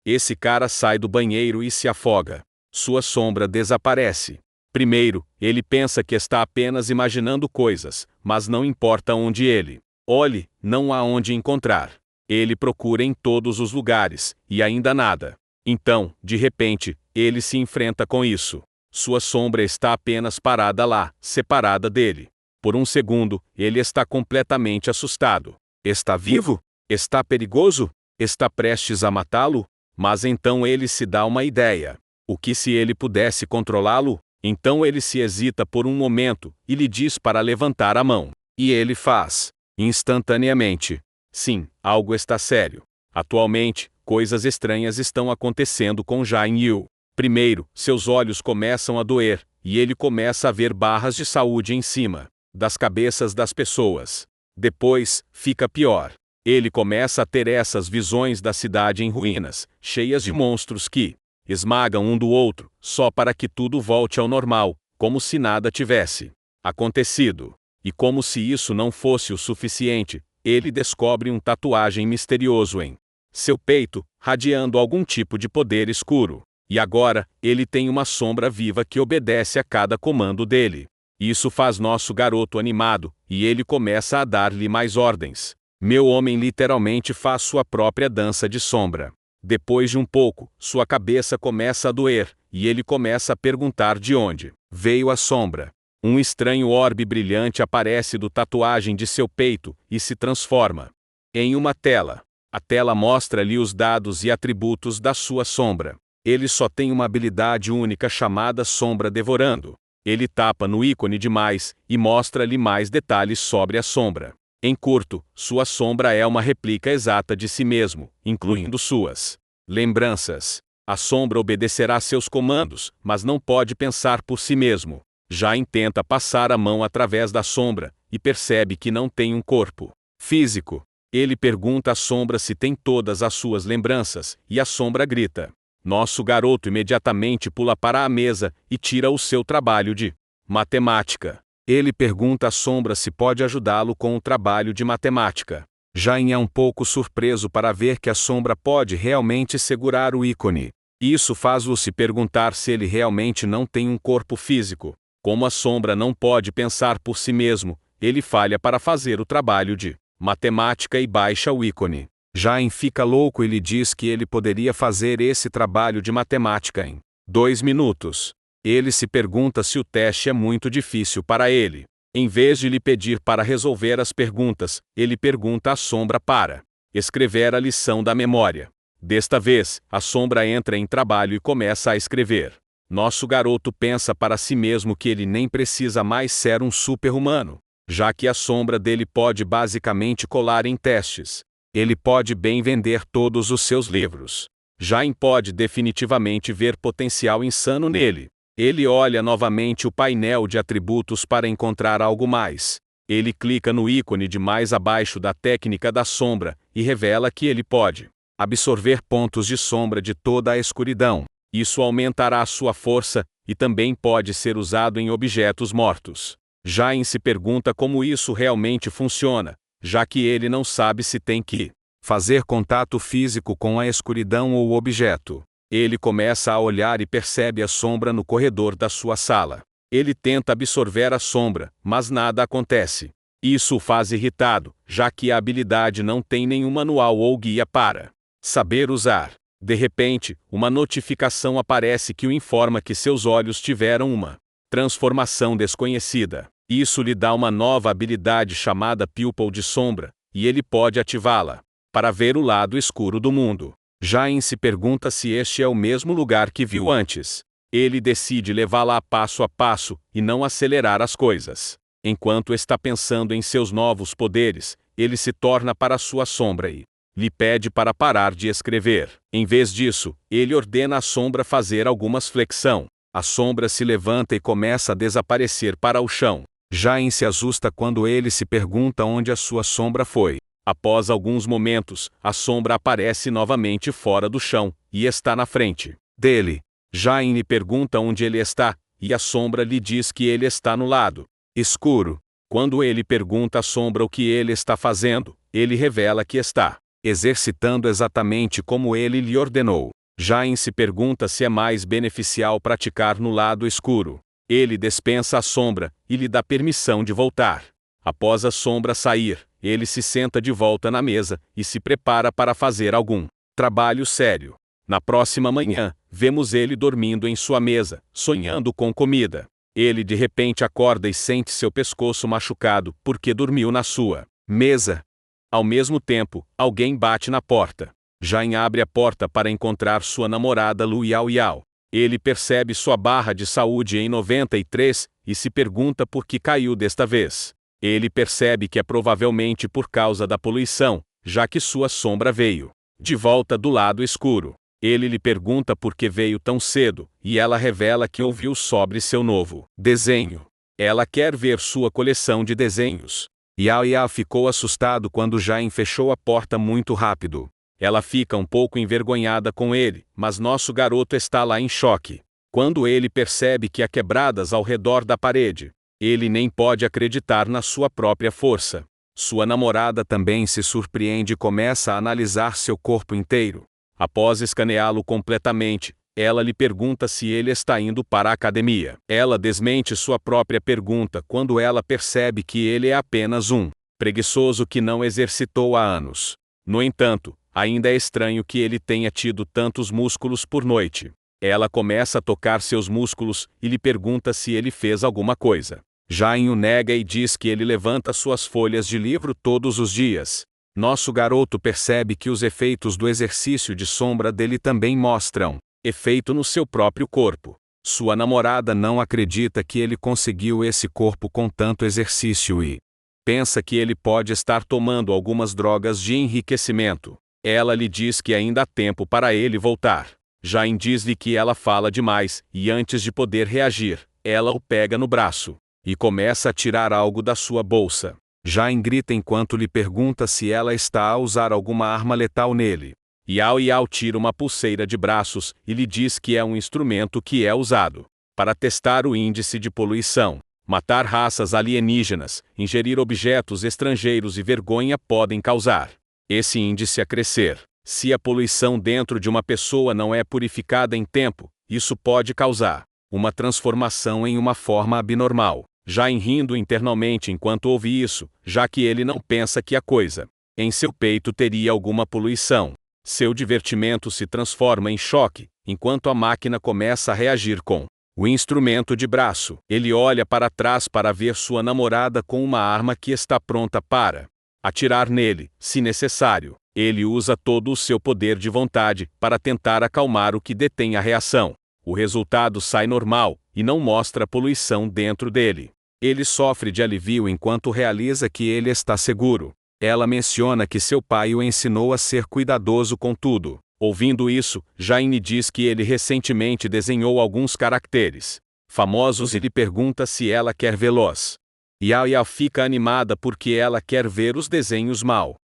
Esse cara sai do banheiro e se afoga. Sua sombra desaparece. Primeiro, ele pensa que está apenas imaginando coisas, mas não importa onde ele olhe, não há onde encontrar. Ele procura em todos os lugares, e ainda nada. Então, de repente, ele se enfrenta com isso. Sua sombra está apenas parada lá, separada dele. Por um segundo, ele está completamente assustado. Está vivo? Está perigoso? Está prestes a matá-lo? Mas então ele se dá uma ideia. O que se ele pudesse controlá-lo? Então ele se hesita por um momento, e lhe diz para levantar a mão. E ele faz. Instantaneamente. Sim, algo está sério. Atualmente, coisas estranhas estão acontecendo com Jain Yu. Primeiro, seus olhos começam a doer, e ele começa a ver barras de saúde em cima das cabeças das pessoas. Depois, fica pior. Ele começa a ter essas visões da cidade em ruínas, cheias de monstros que esmagam um do outro, só para que tudo volte ao normal, como se nada tivesse acontecido. E como se isso não fosse o suficiente, ele descobre um tatuagem misterioso em seu peito, radiando algum tipo de poder escuro. E agora, ele tem uma sombra viva que obedece a cada comando dele. Isso faz nosso garoto animado, e ele começa a dar-lhe mais ordens. Meu homem literalmente faz sua própria dança de sombra. Depois de um pouco, sua cabeça começa a doer, e ele começa a perguntar de onde veio a sombra. Um estranho orbe brilhante aparece do tatuagem de seu peito, e se transforma em uma tela. A tela mostra-lhe os dados e atributos da sua sombra. Ele só tem uma habilidade única chamada Sombra Devorando. Ele tapa no ícone de mais, e mostra-lhe mais detalhes sobre a sombra. Em curto, sua sombra é uma réplica exata de si mesmo, incluindo suas lembranças. A sombra obedecerá seus comandos, mas não pode pensar por si mesmo. Jain tenta passar a mão através da sombra, e percebe que não tem um corpo físico. Ele pergunta à sombra se tem todas as suas lembranças, e a sombra grita. Nosso garoto imediatamente pula para a mesa, e tira o seu trabalho de matemática. Ele pergunta à sombra se pode ajudá-lo com o trabalho de matemática. Jain é um pouco surpreso para ver que a sombra pode realmente segurar o ícone. Isso faz-o se perguntar se ele realmente não tem um corpo físico. Como a sombra não pode pensar por si mesmo, ele falha para fazer o trabalho de matemática e baixa o ícone. Jain fica louco e lhe diz que ele poderia fazer esse trabalho de matemática em 2 minutos. Ele se pergunta se o teste é muito difícil para ele. Em vez de lhe pedir para resolver as perguntas, ele pergunta à sombra para escrever a lição da memória. Desta vez, a sombra entra em trabalho e começa a escrever. Nosso garoto pensa para si mesmo que ele nem precisa mais ser um super-humano, já que a sombra dele pode basicamente colar em testes. Ele pode bem vender todos os seus livros. Jain pode definitivamente ver potencial insano nele. Ele olha novamente o painel de atributos para encontrar algo mais. Ele clica no ícone de mais abaixo da técnica da sombra, e revela que ele pode absorver pontos de sombra de toda a escuridão. Isso aumentará sua força, e também pode ser usado em objetos mortos. Jain se pergunta como isso realmente funciona, já que ele não sabe se tem que fazer contato físico com a escuridão ou objeto. Ele começa a olhar e percebe a sombra no corredor da sua sala. Ele tenta absorver a sombra, mas nada acontece. Isso o faz irritado, já que a habilidade não tem nenhum manual ou guia para saber usar. De repente, uma notificação aparece que o informa que seus olhos tiveram uma transformação desconhecida. Isso lhe dá uma nova habilidade chamada Pupil de Sombra, e ele pode ativá-la para ver o lado escuro do mundo. Jain se pergunta se este é o mesmo lugar que viu antes. Ele decide levá-la passo a passo, e não acelerar as coisas. Enquanto está pensando em seus novos poderes, ele se torna para sua sombra e lhe pede para parar de escrever. Em vez disso, ele ordena à sombra fazer algumas flexão. A sombra se levanta e começa a desaparecer para o chão. Jain se assusta quando ele se pergunta onde a sua sombra foi. Após alguns momentos, a sombra aparece novamente fora do chão, e está na frente dele. Jain lhe pergunta onde ele está, e a sombra lhe diz que ele está no lado escuro. Quando ele pergunta à sombra o que ele está fazendo, ele revela que está exercitando exatamente como ele lhe ordenou. Jain se pergunta se é mais beneficial praticar no lado escuro. Ele dispensa a sombra e lhe dá permissão de voltar. Após a sombra sair, ele se senta de volta na mesa e se prepara para fazer algum trabalho sério. Na próxima manhã, vemos ele dormindo em sua mesa, sonhando com comida. Ele de repente acorda e sente seu pescoço machucado porque dormiu na sua mesa. Ao mesmo tempo, alguém bate na porta. Jain abre a porta para encontrar sua namorada Lu Yao Yao. Ele percebe sua barra de saúde em 93 e se pergunta por que caiu desta vez. Ele percebe que é provavelmente por causa da poluição, já que sua sombra veio de volta do lado escuro. Ele lhe pergunta por que veio tão cedo, e ela revela que ouviu sobre seu novo desenho. Ela quer ver sua coleção de desenhos. Yao Yao ficou assustado quando Jain fechou a porta muito rápido. Ela fica um pouco envergonhada com ele, mas nosso garoto está lá em choque. Quando ele percebe que há quebradas ao redor da parede, ele nem pode acreditar na sua própria força. Sua namorada também se surpreende e começa a analisar seu corpo inteiro. Após escaneá-lo completamente, ela lhe pergunta se ele está indo para a academia. Ela desmente sua própria pergunta quando ela percebe que ele é apenas um preguiçoso que não exercitou há anos. No entanto, ainda é estranho que ele tenha tido tantos músculos por noite. Ela começa a tocar seus músculos e lhe pergunta se ele fez alguma coisa. Jain o nega e diz que ele levanta suas folhas de livro todos os dias. Nosso garoto percebe que os efeitos do exercício de sombra dele também mostram efeito no seu próprio corpo. Sua namorada não acredita que ele conseguiu esse corpo com tanto exercício e pensa que ele pode estar tomando algumas drogas de enriquecimento. Ela lhe diz que ainda há tempo para ele voltar. Jain diz-lhe que ela fala demais, e antes de poder reagir, ela o pega no braço e começa a tirar algo da sua bolsa. Jain grita enquanto lhe pergunta se ela está a usar alguma arma letal nele. Yao Yao tira uma pulseira de braços e lhe diz que é um instrumento que é usado para testar o índice de poluição. Matar raças alienígenas, ingerir objetos estrangeiros e vergonha podem causar esse índice a crescer. Se a poluição dentro de uma pessoa não é purificada em tempo, isso pode causar uma transformação em uma forma abnormal. Jain rindo internamente enquanto ouve isso, já que ele não pensa que a coisa em seu peito teria alguma poluição. Seu divertimento se transforma em choque, enquanto a máquina começa a reagir com o instrumento de braço. Ele olha para trás para ver sua namorada com uma arma que está pronta para atirar nele, se necessário. Ele usa todo o seu poder de vontade para tentar acalmar o que detém a reação. O resultado sai normal, e não mostra poluição dentro dele. Ele sofre de alívio enquanto realiza que ele está seguro. Ela menciona que seu pai o ensinou a ser cuidadoso com tudo. Ouvindo isso, Jain diz que ele recentemente desenhou alguns caracteres famosos e lhe pergunta se ela quer vê-los. Yao Yao fica animada porque ela quer ver os desenhos mal.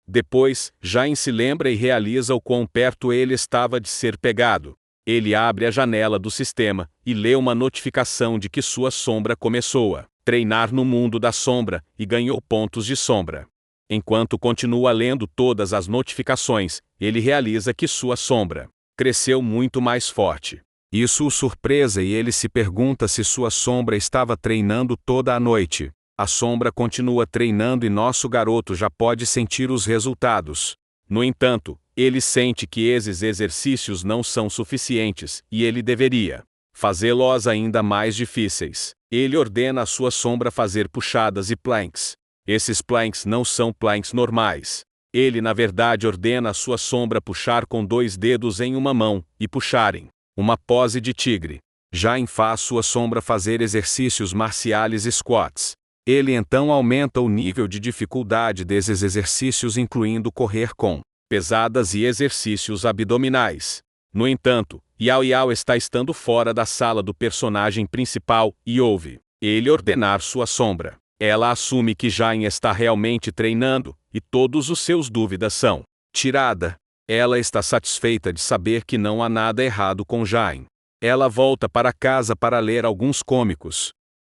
Depois, Jain se lembra e realiza o quão perto ele estava de ser pegado. Ele abre a janela do sistema e lê uma notificação de que sua sombra começou a treinar no mundo da sombra e ganhou pontos de sombra. Enquanto continua lendo todas as notificações, ele realiza que sua sombra cresceu muito mais forte. Isso o surpresa e ele se pergunta se sua sombra estava treinando toda a noite. A sombra continua treinando e nosso garoto já pode sentir os resultados. No entanto, ele sente que esses exercícios não são suficientes, e ele deveria fazê-los ainda mais difíceis. Ele ordena a sua sombra fazer puxadas e planks. Esses planks não são planks normais. Ele na verdade ordena a sua sombra puxar com 2 dedos em uma mão, e puxarem uma pose de tigre. Jain faz sua sombra fazer exercícios marciais squats. Ele então aumenta o nível de dificuldade desses exercícios incluindo correr com pesadas e exercícios abdominais. No entanto, Yao Yao está estando fora da sala do personagem principal e ouve ele ordenar sua sombra. Ela assume que Jain está realmente treinando, e todos os seus dúvidas são tiradas. Ela está satisfeita de saber que não há nada errado com Jain. Ela volta para casa para ler alguns cômicos.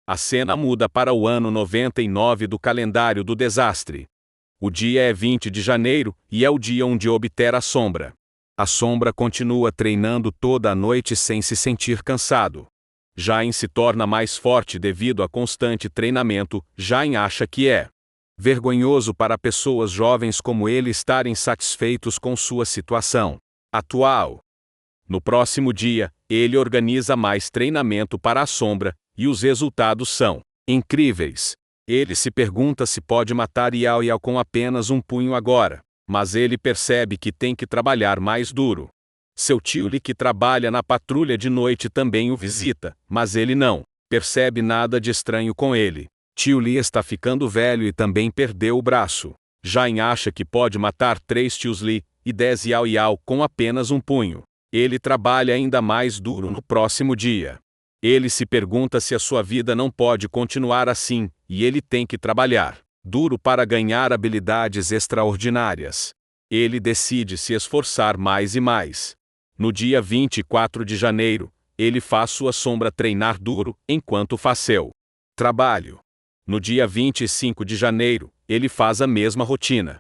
A cena muda para o ano 99 do calendário do desastre. O dia é 20 de janeiro, e é o dia onde obter a sombra. A sombra continua treinando toda a noite sem se sentir cansado. Jain se torna mais forte devido a constante treinamento. Jain acha que é vergonhoso para pessoas jovens como ele estarem satisfeitos com sua situação atual. No próximo dia, ele organiza mais treinamento para a sombra, e os resultados são incríveis. Ele se pergunta se pode matar Yao Yao com apenas um punho agora, mas ele percebe que tem que trabalhar mais duro. Seu tio Li, que trabalha na patrulha de noite, também o visita, mas ele não percebe nada de estranho com ele. Tio Li está ficando velho e também perdeu o braço. Jain acha que pode matar 3 tios Li e 10 Yao Yao com apenas um punho. Ele trabalha ainda mais duro no próximo dia. Ele se pergunta se a sua vida não pode continuar assim, e ele tem que trabalhar duro para ganhar habilidades extraordinárias. Ele decide se esforçar mais e mais. No dia 24 de janeiro, ele faz sua sombra treinar duro, enquanto faz seu trabalho. No dia 25 de janeiro, ele faz a mesma rotina.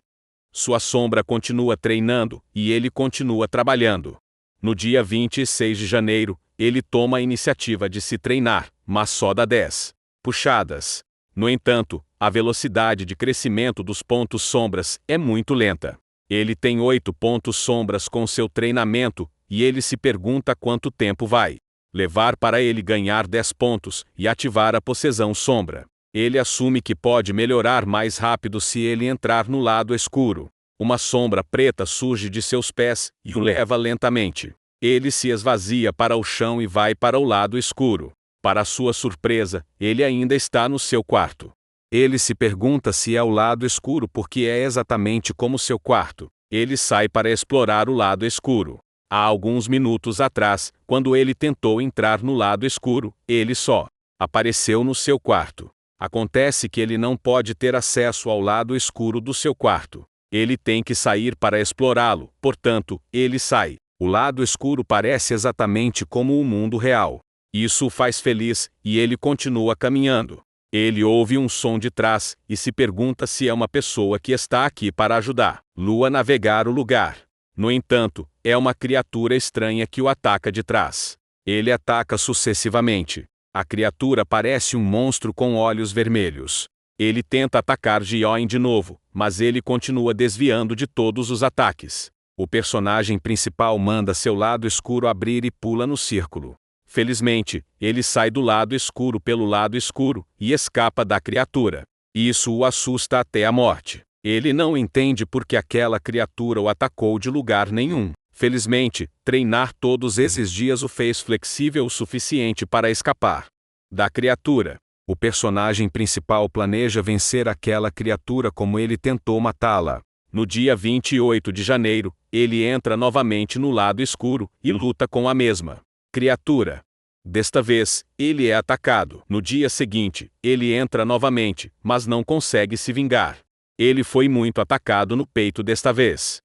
Sua sombra continua treinando, e ele continua trabalhando. No dia 26 de janeiro, ele toma a iniciativa de se treinar, mas só dá 10 puxadas. No entanto, a velocidade de crescimento dos pontos sombras é muito lenta. Ele tem 8 pontos sombras com seu treinamento, e ele se pergunta quanto tempo vai levar para ele ganhar 10 pontos e ativar a possessão sombra. Ele assume que pode melhorar mais rápido se ele entrar no lado escuro. Uma sombra preta surge de seus pés e o leva lentamente. Ele se esvazia para o chão e vai para o lado escuro. Para sua surpresa, ele ainda está no seu quarto. Ele se pergunta se é o lado escuro porque é exatamente como seu quarto. Ele sai para explorar o lado escuro. Há alguns minutos atrás, quando ele tentou entrar no lado escuro, ele só apareceu no seu quarto. Acontece que ele não pode ter acesso ao lado escuro do seu quarto. Ele tem que sair para explorá-lo, portanto, ele sai. O lado escuro parece exatamente como o mundo real. Isso o faz feliz, e ele continua caminhando. Ele ouve um som de trás, e se pergunta se é uma pessoa que está aqui para ajudá-lo a navegar o lugar. No entanto, é uma criatura estranha que o ataca de trás. Ele ataca sucessivamente. A criatura parece um monstro com olhos vermelhos. Ele tenta atacar Jion de novo, mas ele continua desviando de todos os ataques. O personagem principal manda seu lado escuro abrir e pula no círculo. Felizmente, ele sai do lado escuro pelo lado escuro e escapa da criatura. Isso o assusta até a morte. Ele não entende por que aquela criatura o atacou de lugar nenhum. Felizmente, treinar todos esses dias o fez flexível o suficiente para escapar da criatura. O personagem principal planeja vencer aquela criatura como ele tentou matá-la. No dia 28 de janeiro, ele entra novamente no lado escuro e luta com a mesma criatura. Desta vez, ele é atacado. No dia seguinte, ele entra novamente, mas não consegue se vingar. Ele foi muito atacado no peito desta vez.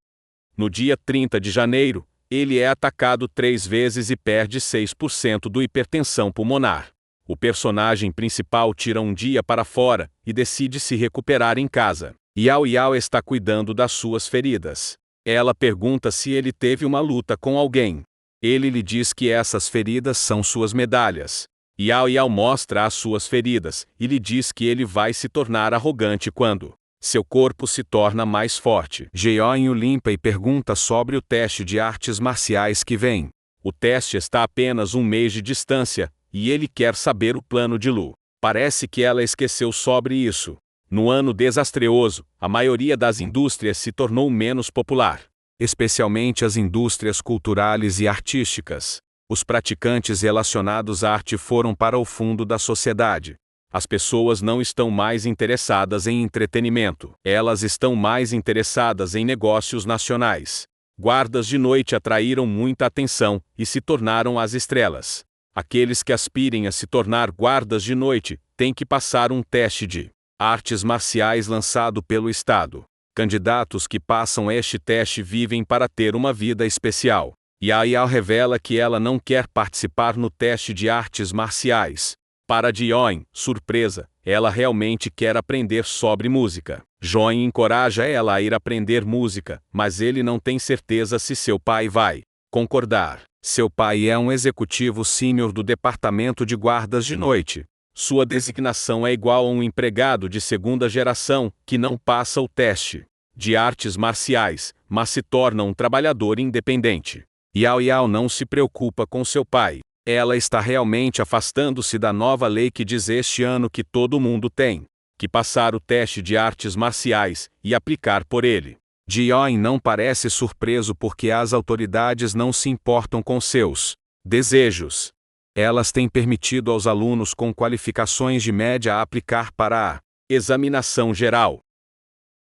No dia 30 de janeiro, ele é atacado 3 vezes e perde 6% do hipertensão pulmonar. O personagem principal tira um dia para fora e decide se recuperar em casa. Yao Yao está cuidando das suas feridas. Ela pergunta se ele teve uma luta com alguém. Ele lhe diz que essas feridas são suas medalhas. Yao Yao mostra as suas feridas e lhe diz que ele vai se tornar arrogante quando seu corpo se torna mais forte. Jeon o limpa e pergunta sobre o teste de artes marciais que vem. O teste está a apenas 1 mês de distância, e ele quer saber o plano de Lu. Parece que ela esqueceu sobre isso. No ano desastroso, a maioria das indústrias se tornou menos popular, especialmente as indústrias culturais e artísticas. Os praticantes relacionados à arte foram para o fundo da sociedade. As pessoas não estão mais interessadas em entretenimento. Elas estão mais interessadas em negócios nacionais. Guardas de noite atraíram muita atenção e se tornaram as estrelas. Aqueles que aspirem a se tornar guardas de noite têm que passar um teste de artes marciais lançado pelo Estado. Candidatos que passam este teste vivem para ter uma vida especial. Yao Yao revela que ela não quer participar no teste de artes marciais. Para Jion, surpresa, ela realmente quer aprender sobre música. Join encoraja ela a ir aprender música, mas ele não tem certeza se seu pai vai concordar. Seu pai é um executivo sênior do departamento de guardas de noite. Sua designação é igual a um empregado de segunda geração, que não passa o teste de artes marciais, mas se torna um trabalhador independente. Yao Yao não se preocupa com seu pai. Ela está realmente afastando-se da nova lei que diz este ano que todo mundo tem que passar o teste de artes marciais e aplicar por ele. Jion não parece surpreso porque as autoridades não se importam com seus desejos. Elas têm permitido aos alunos com qualificações de média aplicar para a examinação geral.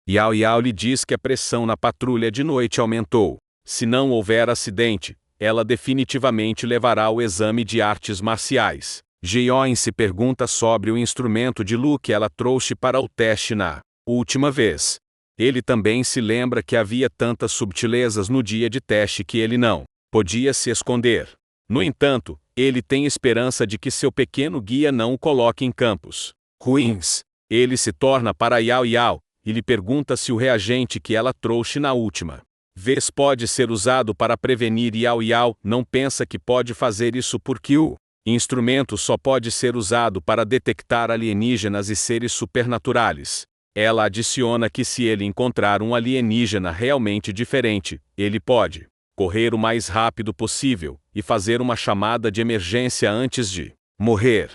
Yao Yao lhe diz que a pressão na patrulha de noite aumentou. Se não houver acidente, ela definitivamente levará o exame de artes marciais. Jion se pergunta sobre o instrumento de Lu que ela trouxe para o teste na última vez. Ele também se lembra que havia tantas subtilezas no dia de teste que ele não podia se esconder. No entanto, ele tem esperança de que seu pequeno guia não o coloque em campos ruins. Ele se torna para Yao Yao e lhe pergunta se o reagente que ela trouxe na última vez pode ser usado para prevenir. Yao Yao não pensa que pode fazer isso porque o instrumento só pode ser usado para detectar alienígenas e seres supernaturais. Ela adiciona que se ele encontrar um alienígena realmente diferente, ele pode correr o mais rápido possível e fazer uma chamada de emergência antes de morrer.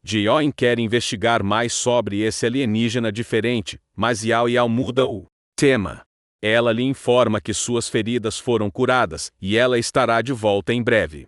Jion quer investigar mais sobre esse alienígena diferente, mas Yao Yao muda o tema. Ela lhe informa que suas feridas foram curadas e ela estará de volta em breve.